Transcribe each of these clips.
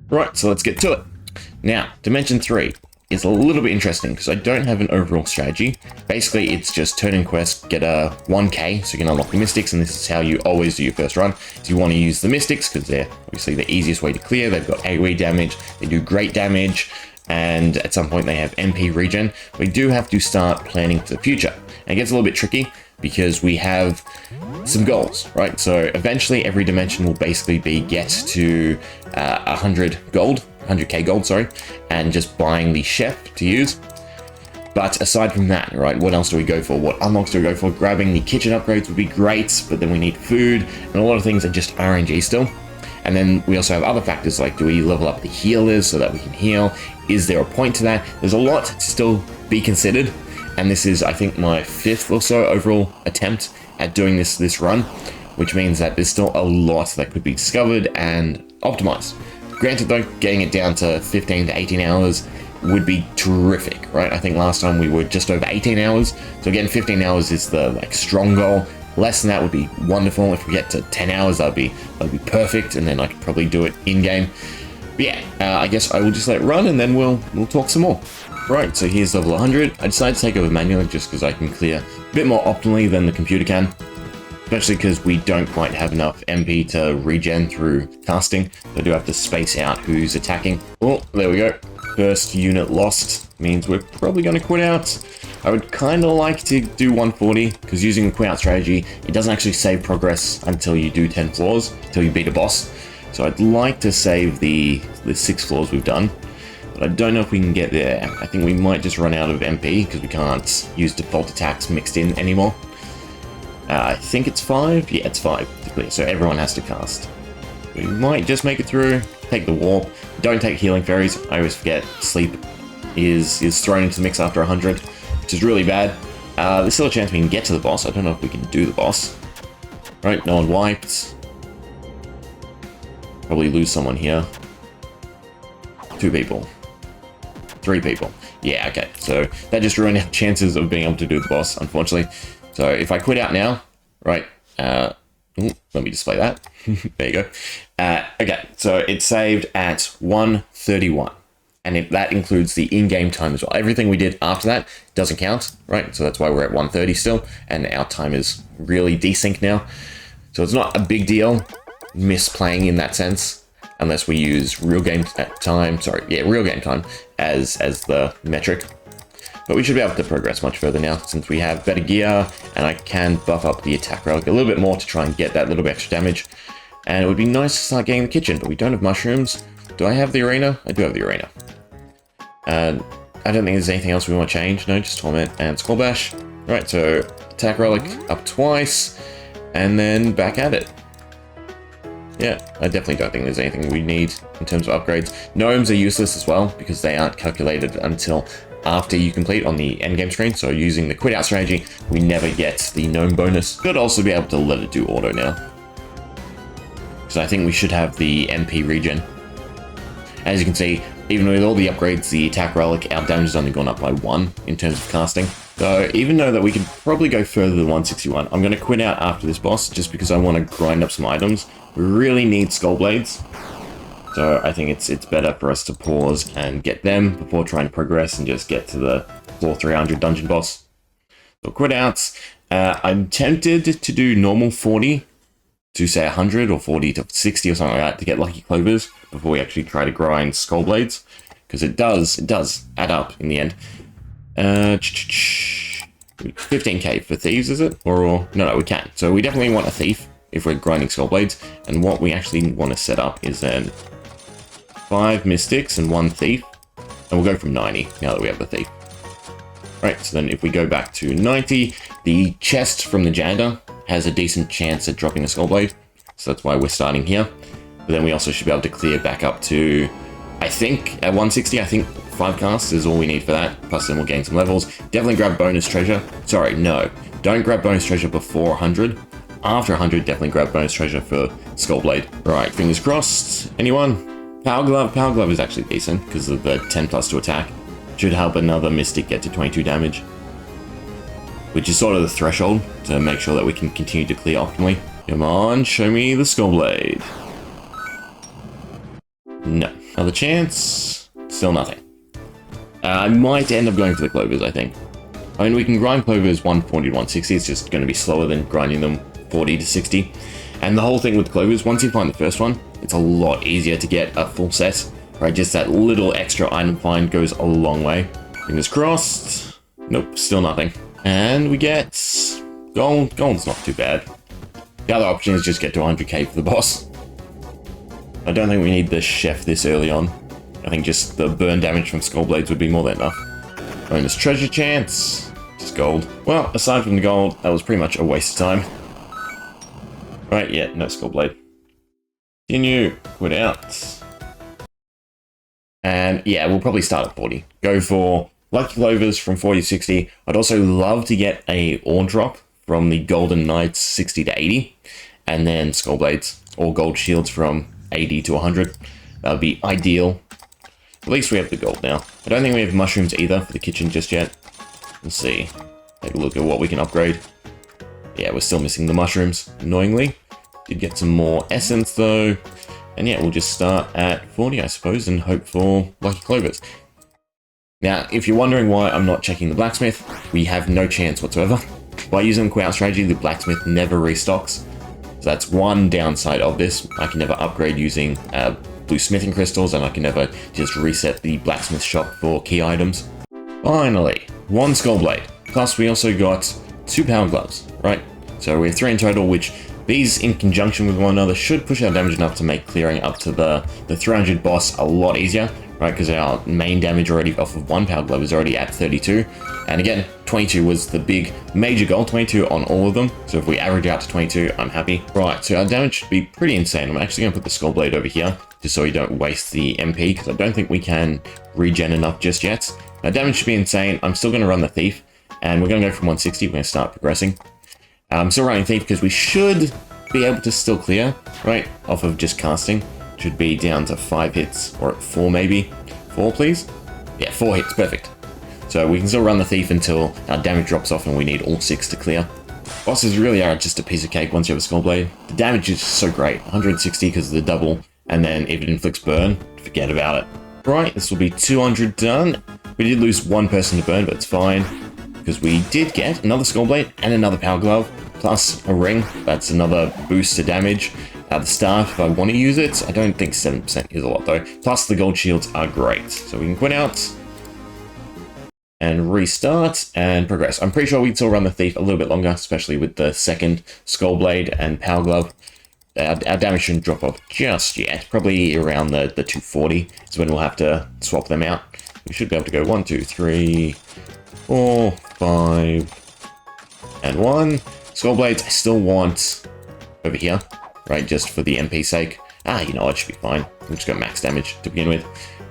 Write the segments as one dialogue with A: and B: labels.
A: Right, so let's get to it. Now, Dimension 3 is a little bit interesting because I don't have an overall strategy. Basically, it's just turn in quest, get a 1k, so you can unlock the Mystics, and this is how you always do your first run. So you want to use the Mystics because they're obviously the easiest way to clear. They've got AoE damage, they do great damage, and at some point they have MP regen. We do have to start planning for the future. And it gets a little bit tricky because we have some goals, right? So eventually every dimension will basically be get to 100k gold, sorry, and just buying the chef to use. But aside from that, right, what else do we go for? What unlocks do we go for? Grabbing the kitchen upgrades would be great, but then we need food, and a lot of things are just RNG still. And then we also have other factors like, do we level up the healers so that we can heal? Is there a point to that? There's a lot to still be considered. And this is, I think, my 5th or so overall attempt at doing this run, which means that there's still a lot that could be discovered and optimized. Granted though, getting it down to 15 to 18 hours would be terrific, right? I think last time we were just over 18 hours. So again, 15 hours is the strong goal. Less than that would be wonderful. If we get to 10 hours, that'd be perfect, and then I could probably do it in game. But yeah, I guess I will just let it run, and then we'll talk some more. Right, so here's level 100. I decided to take over manually just because I can clear a bit more optimally than the computer can. Especially because we don't quite have enough MP to regen through casting. So I do have to space out who's attacking. Oh, there we go. First unit lost means we're probably going to quit out. I would kind of like to do 140 because using the quit out strategy, it doesn't actually save progress until you do 10 floors, until you beat a boss. So I'd like to save the 6 floors we've done. But I don't know if we can get there. I think we might just run out of MP because we can't use default attacks mixed in anymore. I think it's 5. Yeah, it's 5 to clear, so everyone has to cast. We might just make it through. Take the warp. Don't take healing fairies. I always forget. Sleep is thrown into the mix after 100, which is really bad. There's still a chance we can get to the boss. I don't know if we can do the boss. Right, no one wiped. Probably lose someone here. 2 people. 3 people. Yeah, okay. So that just ruined our chances of being able to do the boss, unfortunately. So if I quit out now, right, let me display that. There you go. Okay, so it's saved at 1:31. And if that includes the in-game time as well. Everything we did after that doesn't count, right? So that's why we're at 1:30 still. And our time is really desync now. So it's not a big deal misplaying in that sense. Unless we use real game time, real game time as the metric. But we should be able to progress much further now since we have better gear and I can buff up the attack relic a little bit more to try and get that little bit extra damage. And it would be nice to start getting the kitchen, but we don't have mushrooms. Do I have the arena? I do have the arena. I don't think there's anything else we want to change. No, just Torment and Skull Bash. Right, so attack relic up twice and then back at it. Yeah, I definitely don't think there's anything we need in terms of upgrades. Gnomes are useless as well because they aren't calculated until after you complete on the endgame screen. So using the quit out strategy, we never get the gnome bonus. Could also be able to let it do auto now. So I think we should have the MP regen. As you can see, even with all the upgrades, the attack relic, our damage has only gone up by 1 in terms of casting. So even though that we could probably go further than 161, I'm going to quit out after this boss just because I want to grind up some items. We really need skull blades. So I think it's better for us to pause and get them before trying to progress and just get to the floor 300 dungeon boss. So quit outs. I'm tempted to do normal 40 to say 100 or 40 to 60 or something like that to get lucky clovers before we actually try to grind skull blades, because it does add up in the end. 15k for thieves, is it? Or no, we can't. So we definitely want a thief if we're grinding skull blades. And what we actually want to set up is then 5 mystics and 1 thief, and we'll go from 90 now that we have the thief. Right, so then if we go back to 90, the chest from the janitor has a decent chance at dropping a skull blade, so that's why we're starting here. But then we also should be able to clear back up to, I think, at 160, I think 5 casts is all we need for that, plus then we'll gain some levels. Definitely grab bonus treasure. Sorry, no, don't grab bonus treasure before 100. After 100, definitely grab bonus treasure for skull blade. Right, fingers crossed. Anyone? Power glove. Power glove is actually decent because of the 10 plus to attack. Should help another mystic get to 22 damage, which is sort of the threshold to make sure that we can continue to clear optimally. Come on, show me the skull blade. No. Another chance. Still nothing. I might end up going for the clovers, I think. I mean, we can grind clovers 140 to 160. It's just going to be slower than grinding them 40 to 60. And the whole thing with clovers, once you find the first one, it's a lot easier to get a full set. Right, just that little extra item find goes a long way. Fingers crossed. Nope, still nothing. And we get gold. Gold's not too bad. The other option is just get to 100k for the boss. I don't think we need the chef this early on. I think just the burn damage from skull blades would be more than enough. Bonus treasure chance. Just gold. Well, aside from the gold, that was pretty much a waste of time. Right, yeah, no skull blade. Continue. Quit out. And yeah, we'll probably start at 40. Go for lucky clovers from 40 to 60. I'd also love to get a ore drop from the golden knights 60 to 80. And then skull blades or gold shields from 80 to 100. That would be ideal. At least we have the gold now. I don't think we have mushrooms either for the kitchen just yet. Let's see. Take a look at what we can upgrade. Yeah, we're still missing the mushrooms, annoyingly. Did get some more essence though. And yeah, we'll just start at 40, I suppose, and hope for lucky clovers. Now, if you're wondering why I'm not checking the blacksmith, we have no chance whatsoever. By using the quick strategy, the blacksmith never restocks. So that's one downside of this. I can never upgrade using blue smithing crystals, and I can never just reset the blacksmith shop for key items. Finally, one skull blade. Plus, we also got 2 power gloves, right? So we have 3 in total, which these in conjunction with one another should push our damage enough to make clearing up to the 300 boss a lot easier, right? Because our main damage already off of 1 power glove is already at 32. And again, 22 was the big major goal, 22 on all of them. So if we average out to 22, I'm happy. Right, so our damage should be pretty insane. I'm actually going to put the skull blade over here, just so we don't waste the MP, because I don't think we can regen enough just yet. Our damage should be insane. I'm still going to run the thief, and we're going to go from 160. We're going to start progressing. I'm still running thief because we should be able to still clear, right? Off of just casting. Should be down to 5 hits, or at 4 maybe. 4, please? Yeah, 4 hits, perfect. So we can still run the thief until our damage drops off and we need all 6 to clear. Bosses really are just a piece of cake once you have a skull blade. The damage is so great, 160 because of the double, and then if it inflicts burn, forget about it. Right, this will be 200 done. We did lose 1 person to burn, but it's fine, because we did get another skull blade and another power glove, plus a ring. That's another boost to damage. The staff, if I want to use it, I don't think 7% is a lot though. Plus the gold shields are great. So we can quit out and restart and progress. I'm pretty sure we'd still run the thief a little bit longer, especially with the second skull blade and power glove. Our damage shouldn't drop off just yet. Probably around the 240 is when we'll have to swap them out. We should be able to go 1, 2, 3, 4, 5, and 1. Skull blades I still want over here, right, just for the MP sake. You know, it should be fine. We'll just go max damage to begin with.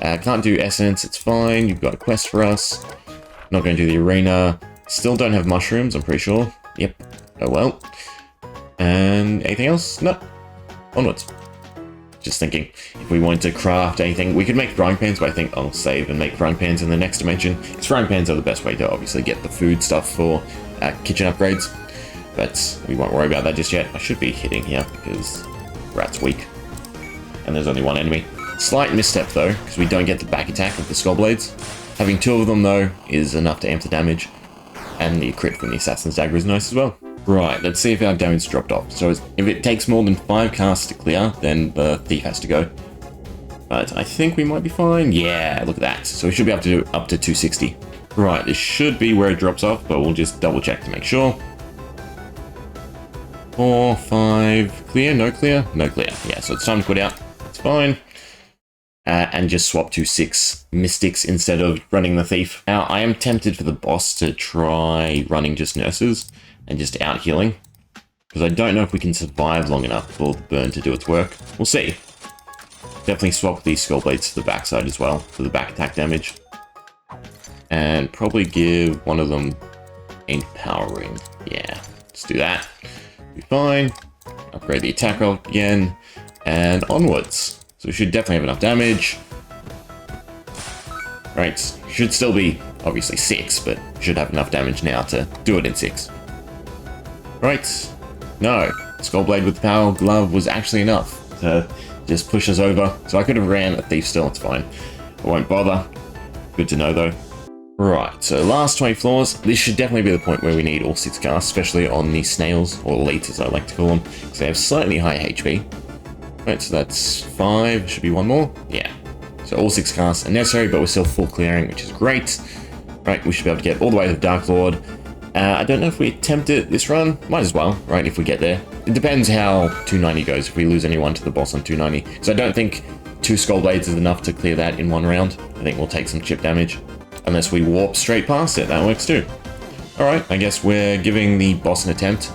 A: Can't do essence, it's fine. You've got a quest for us. Not going to do the arena. Still don't have mushrooms, I'm pretty sure. Yep. Oh well. And anything else? No. Onwards. Just thinking, if we wanted to craft anything, we could make frying pans, but I think I'll save and make frying pans in the next dimension. Because frying pans are the best way to obviously get the food stuff for kitchen upgrades. But we won't worry about that just yet. I should be hitting here because Rat's weak. And there's only 1 enemy. Slight misstep though, because we don't get the back attack of the skull blades. Having 2 of them though is enough to amp the damage. And the crit from the assassin's dagger is nice as well. Right, let's see if our damage dropped off. So if it takes more than 5 casts to clear, then the thief has to go. But I think we might be fine. Yeah, look at that. So we should be able to do up to 260. Right, this should be where it drops off, but we'll just double check to make sure. 4, 5, clear, no clear? No clear. Yeah, so it's time to quit out. It's fine. And just swap to 6 mystics instead of running the thief. Now, I am tempted for the boss to try running just nurses and just out healing, because I don't know if we can survive long enough for the burn to do its work. We'll see. Definitely swap these skull blades to the backside as well for the back attack damage. And probably give one of them a power ring. Yeah, let's do that. Be fine. Upgrade the attack roll again, and onwards. So we should definitely have enough damage. Right, should still be obviously 6, but should have enough damage now to do it in 6. Right, no, skull blade with power glove was actually enough to just push us over. So I could have ran a thief still, it's fine. I won't bother. Good to know though. Right, so last 20 floors. This should definitely be the point where we need all 6 casts, especially on the snails, or elites as I like to call them, because they have slightly high HP. Right, so that's 5, should be 1 more. Yeah, so all 6 casts are necessary, but we're still full clearing, which is great. Right, we should be able to get all the way to the Dark Lord. I don't know if we attempt it this run. Might as well, right, if we get there. It depends how 290 goes, if we lose anyone to the boss on 290. Because I don't think 2 Skull Blades is enough to clear that in 1 round. I think we'll take some chip damage. Unless we warp straight past it, that works too. Alright, I guess we're giving the boss an attempt.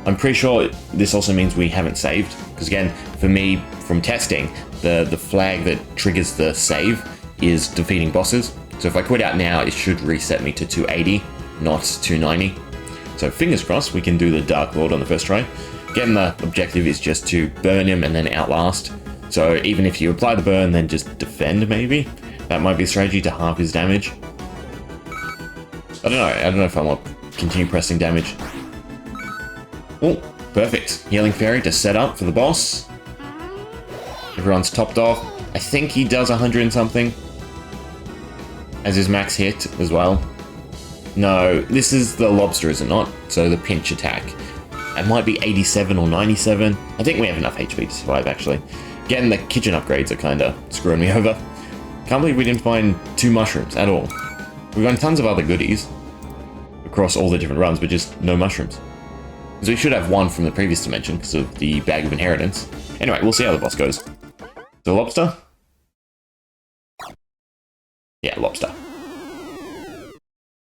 A: I'm pretty sure this also means we haven't saved. Because again, for me, from testing, the flag that triggers the save is defeating bosses. So if I quit out now, it should reset me to 280, not 290. So fingers crossed we can do the Dark Lord on the first try. Again, the objective is just to burn him and then outlast. So even if you apply the burn, then just defend maybe. That might be a strategy to halve his damage. I don't know if I want to continue pressing damage. Oh, perfect. Healing Fairy to set up for the boss. Everyone's topped off. I think he does 100 and something. As his max hit as well. No, this is the lobster, is it not? So the pinch attack. It might be 87 or 97. I think we have enough HP to survive, actually. Again, the kitchen upgrades are kind of screwing me over. Can't believe we didn't find 2 mushrooms at all. We've got tons of other goodies across all the different runs, but just no mushrooms. So we should have 1 from the previous dimension because of the Bag of Inheritance. Anyway, we'll see how the boss goes. The lobster? Yeah, lobster.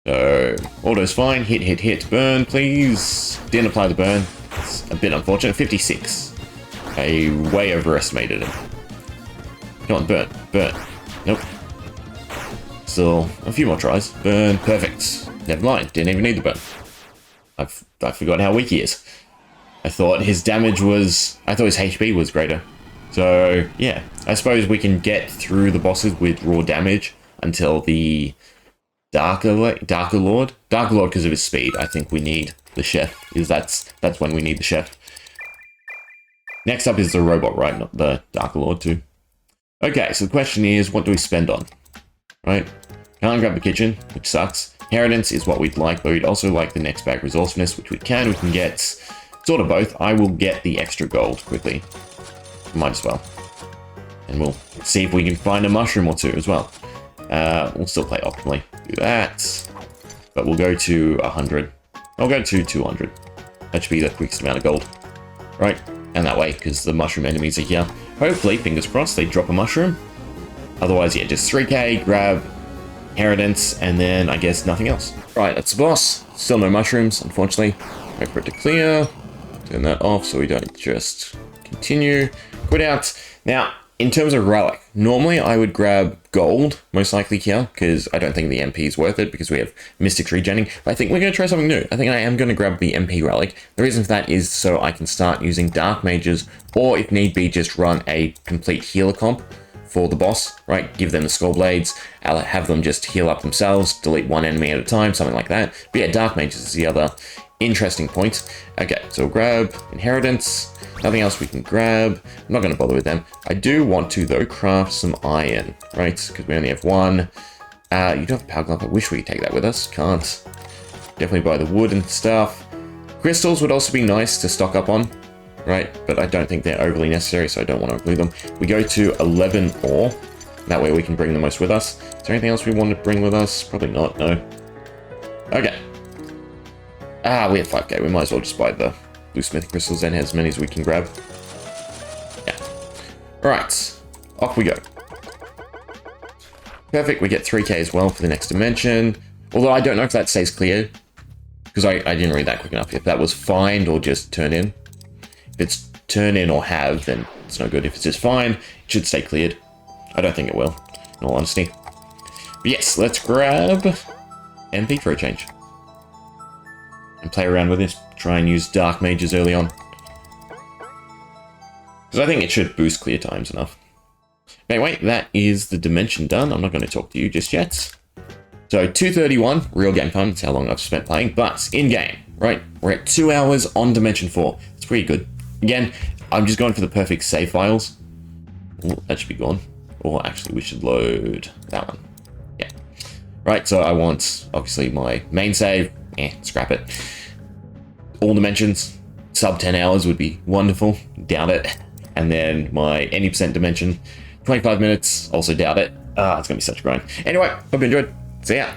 A: So, auto's fine. Hit, hit, hit. Burn, please. Didn't apply the burn. It's a bit unfortunate. 56. I way overestimated him. Come on, burn, burn. Nope. Still a few more tries. Burn, perfect. Never mind, didn't even need the burn. I forgot how weak he is. I thought his HP was greater. So, yeah. I suppose we can get through the bosses with raw damage until the Darker Lord, because of his speed. I think we need the chef. That's when we need the chef. Next up is the robot, right? Not the Darker Lord too. Okay, so the question is, what do we spend on? Right? Can't grab the kitchen, which sucks. Inheritance is what we'd like, but we'd also like the next bag resourcefulness, which we can get sort of both. I will get the extra gold quickly. Might as well. And we'll see if we can find a mushroom or 2 as well. We'll still play optimally. Do that. But we'll go to 100. I'll go to 200. That should be the quickest amount of gold. Right? And that way, because the mushroom enemies are here. Hopefully, fingers crossed, they drop a mushroom. Otherwise, yeah, just 3k, grab, inheritance, and then I guess nothing else. Right, that's the boss. Still no mushrooms, unfortunately. Wait for it to clear. Turn that off so we don't just continue. Quit out. Now, in terms of relic, normally I would grab gold, most likely here, because I don't think the MP is worth it, because we have Mystics regenning. But I think we're going to try something new. I think I am going to grab the MP relic. The reason for that is so I can start using Dark Mages, or if need be, just run a complete healer comp for the boss, right? Give them the Skull Blades, I'll have them just heal up themselves, delete 1 enemy at a time, something like that. But yeah, Dark Mages is the other interesting point. Okay, so we'll grab Inheritance. Nothing else we can grab. I'm not going to bother with them. I do want to, though, craft some iron, right? Because we only have 1. You don't have a power glove. I wish we could take that with us. Can't. Definitely buy the wood and stuff. Crystals would also be nice to stock up on, right? But I don't think they're overly necessary, so I don't want to include them. We go to 11 ore. That way we can bring the most with us. Is there anything else we want to bring with us? Probably not, no. Okay. We have 5k. We might as well just buy the blue smithing crystals and as many as we can grab. Yeah. Alright. Off we go. Perfect. We get 3k as well for the next dimension. Although I don't know if that stays cleared. Because I didn't read that quick enough. If that was find or just turn in. If it's turn in or have, then it's no good. If it's just find, it should stay cleared. I don't think it will, in all honesty. But yes, let's grab MP for a change. And play around with this. Try and use Dark Mages early on. Because I think it should boost clear times enough. Anyway, that is the dimension done. I'm not going to talk to you just yet. So 2:31, real game time. That's how long I've spent playing. But in-game, right? We're at 2 hours on Dimension 4. It's pretty good. Again, I'm just going for the perfect save files. Ooh, that should be gone. Or actually, we should load that one. Yeah. Right, so I want, obviously, my main save. Scrap it. All dimensions, sub 10 hours would be wonderful. Doubt it. And then my any percent dimension, 25 minutes. Also doubt it. It's going to be such a grind. Anyway, hope you enjoyed. See ya.